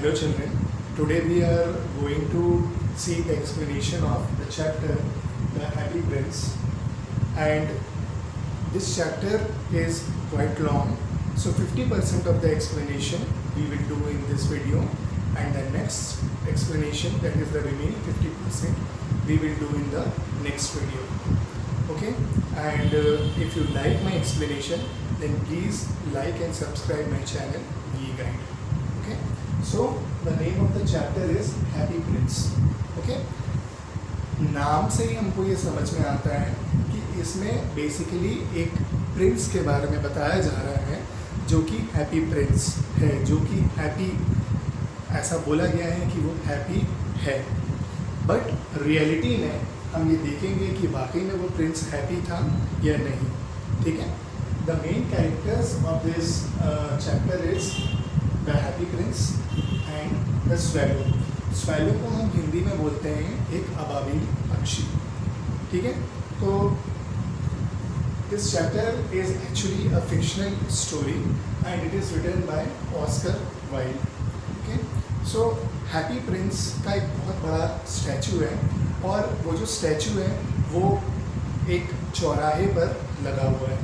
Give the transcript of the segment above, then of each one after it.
Hello children, today we are going to see the explanation of the chapter The Happy Prince, and this chapter is quite long, so 50% of the explanation we will do in this video, and the next explanation, that is the remaining 50%, we will do in the next video. Okay, and if you like my explanation, then please like and subscribe my channel V Guide. Okay, so the name of the chapter is Happy Prince. Okay, नाम से ही हमको ये समझ में आता है कि इसमें बेसिकली एक प्रिंस के बारे में बताया जा रहा है जो कि हैप्पी प्रिंस है, जो कि हैप्पी, ऐसा बोला गया है कि वो हैप्पी है, बट रियलिटी में हम ये देखेंगे कि वाकई में वो प्रिंस हैप्पी था या नहीं. ठीक है. The main characters of this chapter is the happy Prince and the swallow. Swallow को हम हिंदी में बोलते हैं एक अबाबिल पक्षी. ठीक है. तो this chapter is actually a fictional story and it is written by Oscar Wilde. Okay. So Happy Prince का एक बहुत बड़ा स्टैचू है, और वो जो स्टैचू है वो एक चौराहे पर लगा हुआ है.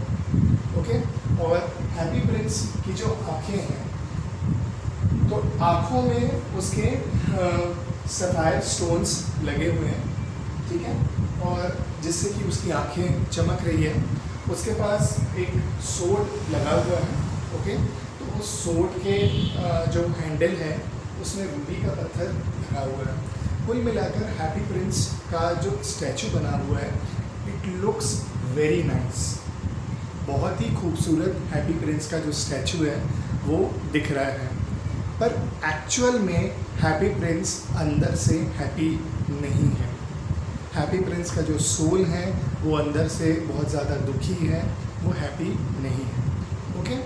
ओके. और हैप्पी प्रिंस की जो आँखें हैं, तो आँखों में उसके सफायर स्टोन्स लगे हुए हैं. ठीक है. और जिससे कि उसकी आँखें चमक रही है. उसके पास एक सोड लगा हुआ है. ओके. तो उस सोड के जो हैंडल है उसमें रूबी का पत्थर लगा हुआ है. कुल मिलाकर हैप्पी प्रिंस का जो स्टैचू बना हुआ है, इट लुक्स वेरी नाइस. बहुत ही खूबसूरत हैप्पी प्रिंस का जो स्टैचू है वो दिख रहा है, पर एक्चुअल में हैप्पी प्रिंस अंदर से हैप्पी नहीं है. हैप्पी प्रिंस का जो सोल है वो अंदर से बहुत ज़्यादा दुखी है, वो हैप्पी नहीं है. ओके.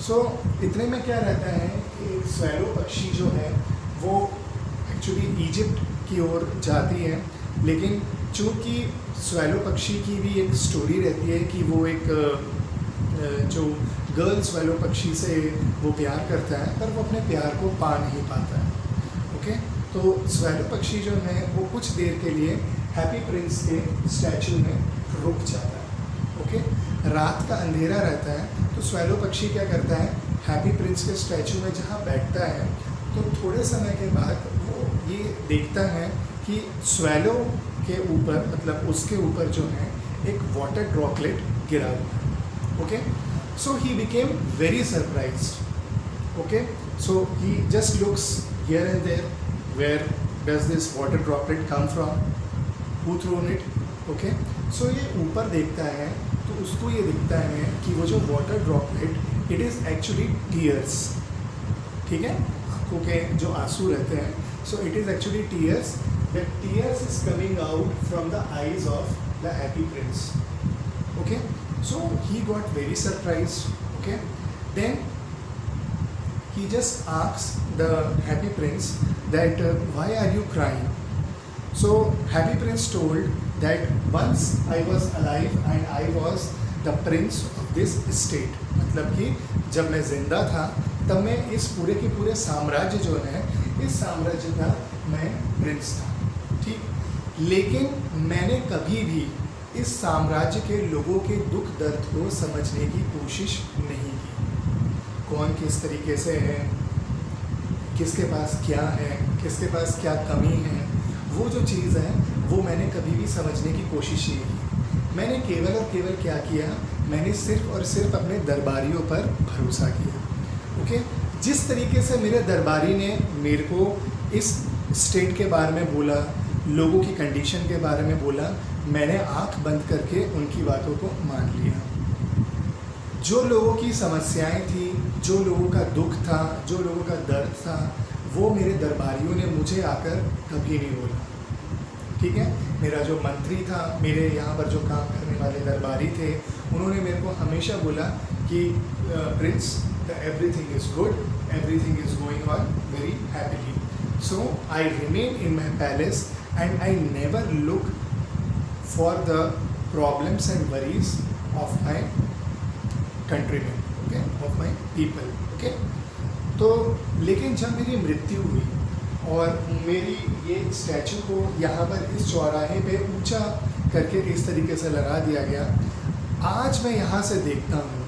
सो इतने में क्या रहता है कि एक स्वैलो पक्षी जो है वो एक्चुअली इजिप्ट की ओर जाती है, लेकिन चूँकि स्वैलो पक्षी की भी एक स्टोरी रहती है कि वो एक जो गर्ल स्वैलो पक्षी से वो प्यार करता है, पर वो अपने प्यार को पा नहीं पाता है. ओके. तो स्वैलो पक्षी जो है वो कुछ देर के लिए हैप्पी प्रिंस के स्टैचू में रुक जाता है. ओके. रात का अंधेरा रहता है, तो स्वैलो पक्षी क्या करता है, हैप्पी प्रिंस के स्टैचू में जहाँ बैठता है, तो थोड़े समय के बाद वो ये देखता है कि स्वैलो के ऊपर, मतलब उसके ऊपर जो है एक वाटर ड्रॉपलेट गिरा हुआ है. Okay. So he became very surprised. Okay. So he just looks here and there, where does this water droplet come from, who thrown it. Okay. So ये ऊपर देखता है तो उसको ये दिखता है कि वो जो water droplet, it is actually tears. ठीक है. आँखों के जो आंसू रहते हैं, so it is actually tears. The tears is coming out from the eyes of the happy prince. Okay. So he got very surprised. Okay. Then he just asks the happy prince that why are you crying? So happy prince told that once I was alive and I was the prince of this state. मतलब कि जब मैं जिंदा था तब मैं इस पूरे के पूरे साम्राज्य जो है, इस साम्राज्य का मैं प्रिंस था. ठीक. लेकिन मैंने कभी भी इस साम्राज्य के लोगों के दुख दर्द को समझने की कोशिश नहीं की. कौन किस तरीके से है, किसके पास क्या है, किसके पास क्या कमी है, वो जो चीज़ है वो मैंने कभी भी समझने की कोशिश नहीं की. मैंने केवल और केवल क्या किया, मैंने सिर्फ और सिर्फ अपने दरबारियों पर भरोसा किया. ओके. जिस तरीके से मेरे दरबारी ने मेरे को इस स्टेट के बारे में बोला, लोगों की कंडीशन के बारे में बोला, मैंने आंख बंद करके उनकी बातों को मान लिया. जो लोगों की समस्याएं थी, जो लोगों का दुख था, जो लोगों का दर्द था, वो मेरे दरबारियों ने मुझे आकर कभी नहीं बोला. ठीक है. मेरा जो मंत्री था, मेरे यहाँ पर जो काम करने वाले दरबारी थे, उन्होंने मेरे को हमेशा बोला कि Prince, everything is good, everything is going on very happily. So I remain in my palace and I never look for the problems and worries of my countrymen, okay, of my people. Okay. तो लेकिन जब मेरी मृत्यु हुई और मेरी ये statue को यहाँ पर इस चौराहे पे ऊंचा करके इस तरीके से लगा दिया गया, आज मैं यहाँ से देखता हूँ,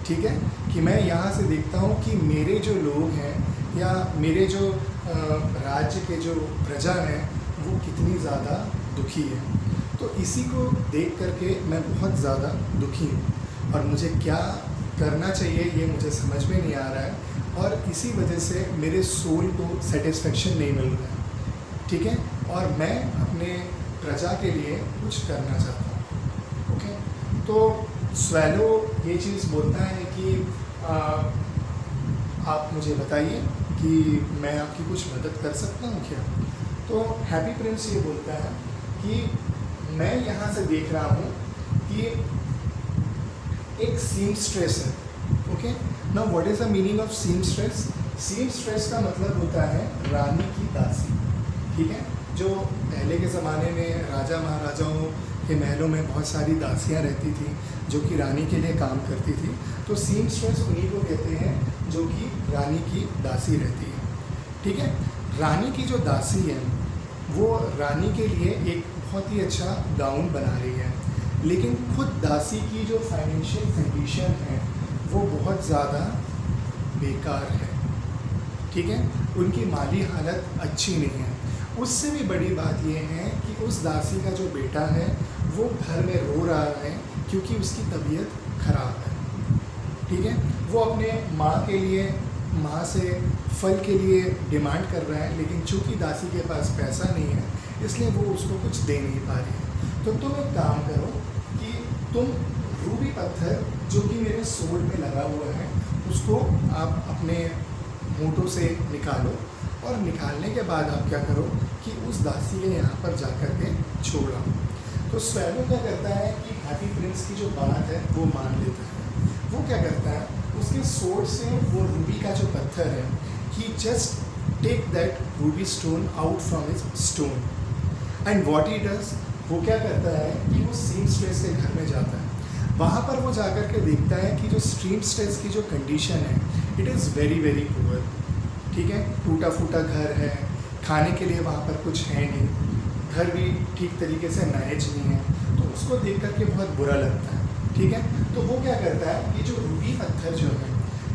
ठीक है, कि मैं यहाँ से देखता हूँ कि मेरे जो लोग हैं या मेरे जो राज्य के जो प्रजा हैं वो कितनी ज़्यादा दुखी है। तो इसी को देख करके मैं बहुत ज़्यादा दुखी हूँ और मुझे क्या करना चाहिए ये मुझे समझ में नहीं आ रहा है, और इसी वजह से मेरे सोल को सेटिस्फेक्शन नहीं मिल रहा है, ठीक है, और मैं अपने प्रजा के लिए कुछ करना चाहता हूँ। ओके, तो स्वैलो ये चीज़ बोलता है कि आप मुझे बताइए कि मैं आपकी कुछ मदद कर सकता हूँ क्या। तो हैप्पी प्रिंस ये बोलता है कि मैं यहाँ से देख रहा हूँ कि एक सीमस्ट्रेस है। Okay, now what is the meaning of seamstress? Seamstress का मतलब होता है रानी की दासी, ठीक है, जो पहले के ज़माने में राजा महाराजाओं के महलों में बहुत सारी दासियाँ रहती थी जो कि रानी के लिए काम करती थी। तो सीमस्ट्रेस उन्हीं को कहते हैं जो कि रानी की दासी रहती है, ठीक है। रानी की जो दासी है वो रानी के लिए एक बहुत ही अच्छा गाउन बना रही है, लेकिन खुद दासी की जो फाइनेंशियल कंडीशन है वो बहुत ज़्यादा बेकार है, ठीक है, उनकी माली हालत अच्छी नहीं है। उससे भी बड़ी बात यह है कि उस दासी का जो बेटा है वो घर में रो रहा है क्योंकि उसकी तबीयत खराब है, ठीक है। वो अपने माँ के लिए, माँ से फल के लिए डिमांड कर रहा है, लेकिन चूंकि दासी के पास पैसा नहीं है इसलिए वो उसको कुछ दे नहीं पा रही है। तो तुम एक काम करो कि तुम रूबी पत्थर जो कि मेरे सोल में लगा हुआ है उसको आप अपने होंठों से निकालो, और निकालने के बाद आप क्या करो कि उस दासी के यहाँ पर जा कर के छोड़ आओ। तो स्वैलो क्या करता है कि हैप्पी प्रिंस की जो बात है वो मान लेता है। वो क्या करता है, उसके सोल से वो रूबी का जो पत्थर है, he just take that ruby stone out from his stone, and what he does, वो क्या करता है कि वो सीमस्ट्रेस के घर में जाता है। वहाँ पर वो जाकर के देखता है कि जो सीमस्ट्रेस की जो कंडीशन है it is very very poor, ठीक है, टूटा फूटा घर है, खाने के लिए वहाँ पर कुछ है नहीं, घर भी ठीक तरीके से मैनेज नहीं है। तो उसको देख करके बहुत बुरा लगता है, ठीक है। तो वो क्या करता है कि जो रूबी पत्थर जो है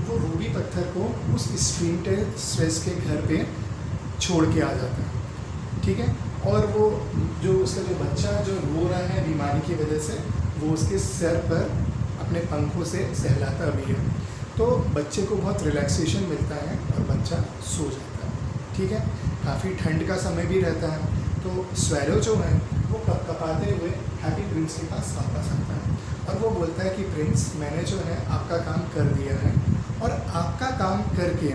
वो रूबी पत्थर को उस सीमस्ट्रेस के घर पे छोड़ के आ जाता है, ठीक है। और वो जो उसका जो बच्चा जो रो रहा है बीमारी की वजह से, वो उसके सर पर अपने पंखों से सहलाता भी है। तो बच्चे को बहुत रिलैक्सेशन मिलता है और बच्चा सो जाता है, ठीक है। काफ़ी ठंड का समय भी रहता है। तो स्वैलो जो है वो कपकपाते हुए हैप्पी प्रिंस के पास वापस आता है और वो बोलता है कि प्रिंस, मैंने जो है आपका काम कर दिया है और आपका काम करके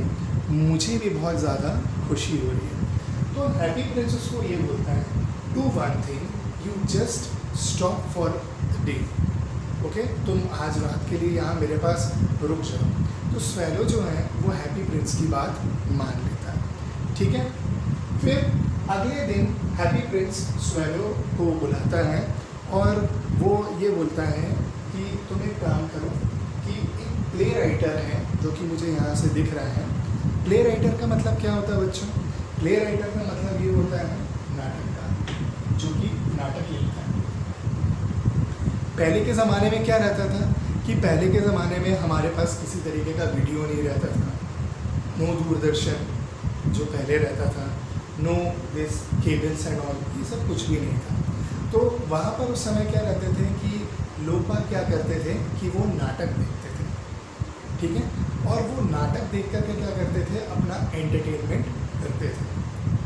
मुझे भी बहुत ज़्यादा खुशी हो रही है। तो हैप्पी प्रिंस उसको ये बोलता है, do one thing, you just stop for the day, okay, तुम आज रात के लिए यहाँ मेरे पास रुक जाओ। तो स्वैलो जो है वो हैप्पी प्रिंस की बात मान लेता है, ठीक है। फिर अगले दिन हैप्पी प्रिंस स्वैलो को बुलाता है और वो ये बोलता है कि तुम एक काम करो कि एक प्ले राइटर है जो कि मुझे यहाँ से दिख रहा है। प्ले राइटर का मतलब क्या होता है बच्चों? प्ले राइटर का मतलब ये होता है नाटककार, जो कि नाटक लिखता है। पहले के ज़माने में क्या रहता था कि पहले के ज़माने में हमारे पास किसी तरीके का वीडियो नहीं रहता था, नो दूरदर्शन जो पहले रहता था, no this cables and all, ये सब कुछ भी नहीं था। तो वहाँ पर उस समय क्या रहते थे कि लोग बाग क्या करते थे कि वो नाटक देखते थे, ठीक है, और वो नाटक देख करके क्या करते थे, अपना एंटरटेनमेंट करते थे।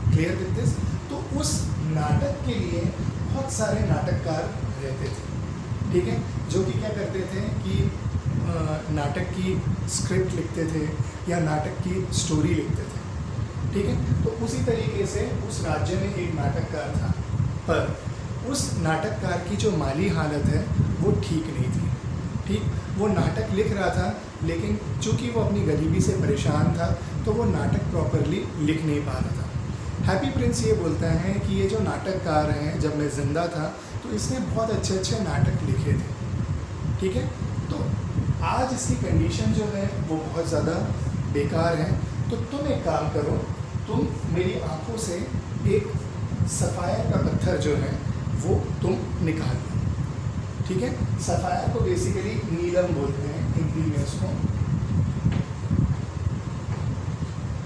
Clear with this? तो उस नाटक के लिए बहुत सारे नाटककार रहते थे, ठीक है, जो कि क्या करते थे कि नाटक की स्क्रिप्ट लिखते थे या नाटक की स्टोरी लिखते थे, ठीक है। तो उसी तरीके से उस राज्य में एक नाटककार था, पर उस नाटककार की जो माली हालत है वो ठीक नहीं थी, ठीक। वो नाटक लिख रहा था लेकिन चूँकि वो अपनी गरीबी से परेशान था तो वो नाटक प्रॉपरली लिख नहीं पा रहा था। हैप्पी प्रिंस ये बोलता है कि ये जो नाटककार हैं, जब मैं ज़िंदा था तो इसने बहुत अच्छे अच्छे नाटक लिखे थे, ठीक है। तो आज इसकी कंडीशन जो है वो बहुत ज़्यादा बेकार है, तो तुम एक काम करो, तुम मेरी आंखों से एक सफ़ायर का पत्थर जो है वो तुम निकाल लो, ठीक है। सफ़ायर को बेसिकली नीलम बोलते हैं हिंदी में, उसको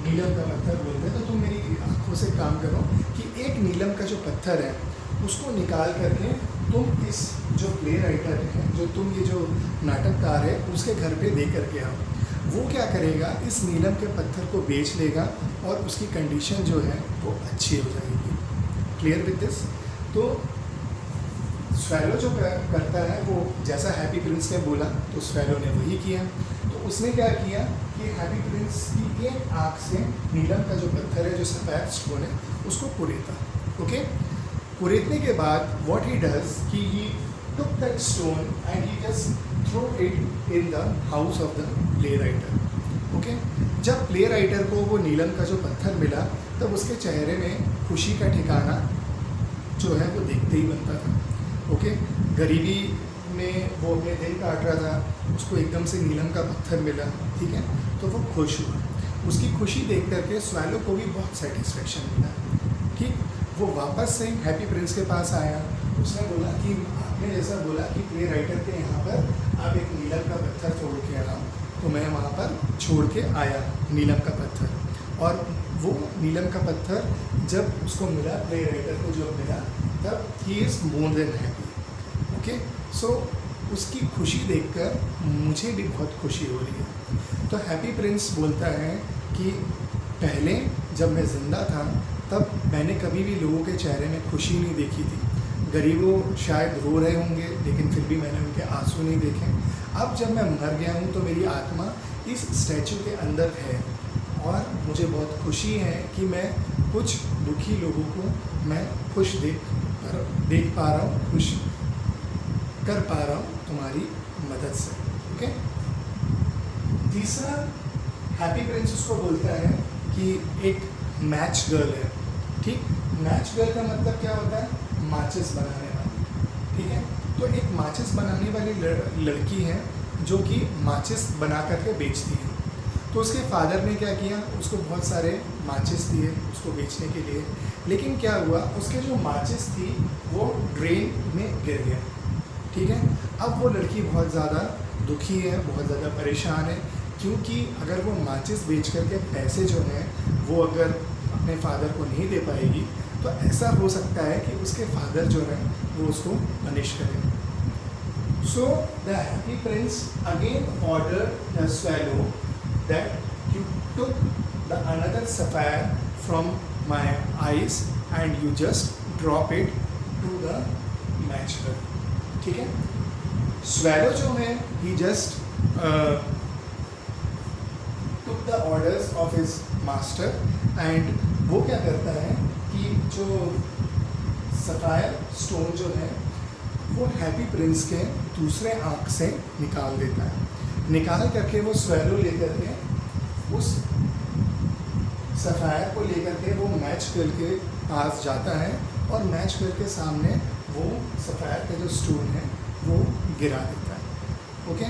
नीलम का पत्थर बोलते हैं। तो तुम मेरी आंखों से काम करो कि एक नीलम का जो पत्थर है उसको निकाल करके तुम इस जो प्ले राइटर है, जो तुम ये जो नाटककार है, उसके घर पे दे करके आओ। वो क्या करेगा, इस नीलम के पत्थर को बेच लेगा और उसकी कंडीशन जो है वो अच्छी हो जाएगी। Clear with this? तो स्वेलो जो करता है वो जैसा हैप्पी प्रिंस ने बोला तो स्वेलो ने वही किया। तो उसने क्या किया कि हैप्पी प्रिंस की एक आँख से नीलम का जो पत्थर है, जो सफ़ेद स्टोन है, उसको कुरेता। ओके, कुरेतने के बाद व्हाट ही डज कि he took that stone and he just throw it in the house of the play writer. Okay, जब प्ले राइटर को वो नीलम का जो पत्थर मिला तब उसके चेहरे में खुशी का ठिकाना जो है वो देखते ही बनता था। ओके, गरीबी में वो अपने दिन काट रहा था, उसको एकदम से नीलम का पत्थर मिला, ठीक है, तो वो खुश हुआ। उसकी खुशी देख करके स्वेलो को भी बहुत सेटिस्फेक्शन मिला। ठीक, वो वापस से हैप्पी प्रिंस के पास आया। उसने बोला कि आपने जैसा बोला कि प्ले राइटर के यहाँ पर आप एक नीलम का पत्थर छोड़ के आना, तो मैं वहाँ पर छोड़ के आया नीलम का पत्थर। और वो नीलम का पत्थर जब उसको मिला, प्ले राइटर को जब मिला, तब he is more than happy. Okay, so उसकी खुशी देखकर मुझे भी बहुत खुशी हो रही है। तो हैप्पी प्रिंस बोलता है कि पहले जब मैं ज़िंदा था तब मैंने कभी भी लोगों के चेहरे में खुशी नहीं देखी थी। गरीबों शायद रो रहे होंगे लेकिन फिर भी मैंने उनके आंसू नहीं देखे। अब जब मैं मर गया हूँ तो मेरी आत्मा इस स्टैचू के अंदर है और मुझे बहुत खुशी है कि मैं कुछ दुखी लोगों को मैं खुश देख पा रहा हूँ, खुश कर पा रहा हूँ तुम्हारी मदद से। ओके, तीसरा हैप्पी प्रिंस उसको बोलता है कि एक मैच गर्ल है। ठीक, मैच गर्ल का मतलब क्या होता है? माचिस बनाने वाली। ठीक है, तो एक माचिस बनाने वाली लड़की है जो कि माचिस बना करके बेचती है। तो उसके फादर ने क्या किया, उसको बहुत सारे माचिस दिए उसको बेचने के लिए, लेकिन क्या हुआ, उसके जो माचिस थी वो ड्रेन में गिर गया। ठीक है, अब वो लड़की बहुत ज़्यादा दुखी है, बहुत ज़्यादा परेशान है, क्योंकि अगर वो माचिस बेच करके पैसे जो हैं वो अगर अपने फादर को नहीं दे पाएगी तो ऐसा हो सकता है कि उसके फादर जो है वो उसको पनिश करें। So the happy prince again order the swallow that you took the another sapphire from my eyes and you just drop it to the match girl. ठीक है, स्वेलो जो है he just took the orders of his master and वो क्या करता है कि जो सफायर स्टोन जो है वो हैप्पी प्रिंस के दूसरे आँख से निकाल देता है। निकाल करके वो स्वेलो लेकर के उस सफायर को लेकर के वो मैच गर्ल के पास जाता है और मैच गर्ल के सामने वो सफ़ायर का जो स्टोन है वो गिरा देता है। ओके,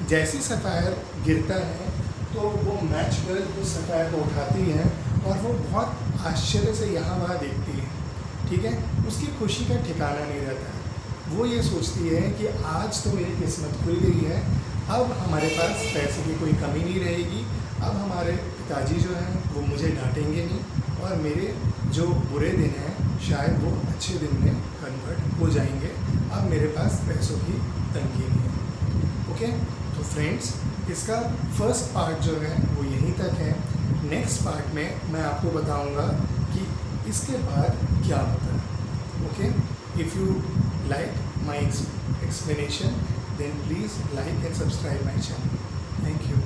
जैसी सफ़ायर गिरता है तो वो मैच गर्ल उस सफ़ायर को उठाती है और वो बहुत आश्चर्य से यहाँ वहाँ देखती है। ठीक है, उसकी खुशी का ठिकाना नहीं रहता है। वो ये सोचती है कि आज तो मेरी किस्मत खुल गई है, अब हमारे पास पैसे की कोई कमी नहीं रहेगी, अब हमारे पिताजी जो हैं वो मुझे डांटेंगे नहीं और मेरे जो बुरे दिन हैं शायद वो अच्छे दिन में कन्वर्ट हो जाएंगे, अब मेरे पास पैसों की तंगी नहीं है। ओके, तो फ्रेंड्स, इसका फर्स्ट पार्ट जो है वो यहीं तक है। नेक्स्ट पार्ट में मैं आपको बताऊंगा कि इसके बाद क्या होता है। Okay, if you like my explanation then please like and subscribe my channel. Thank you.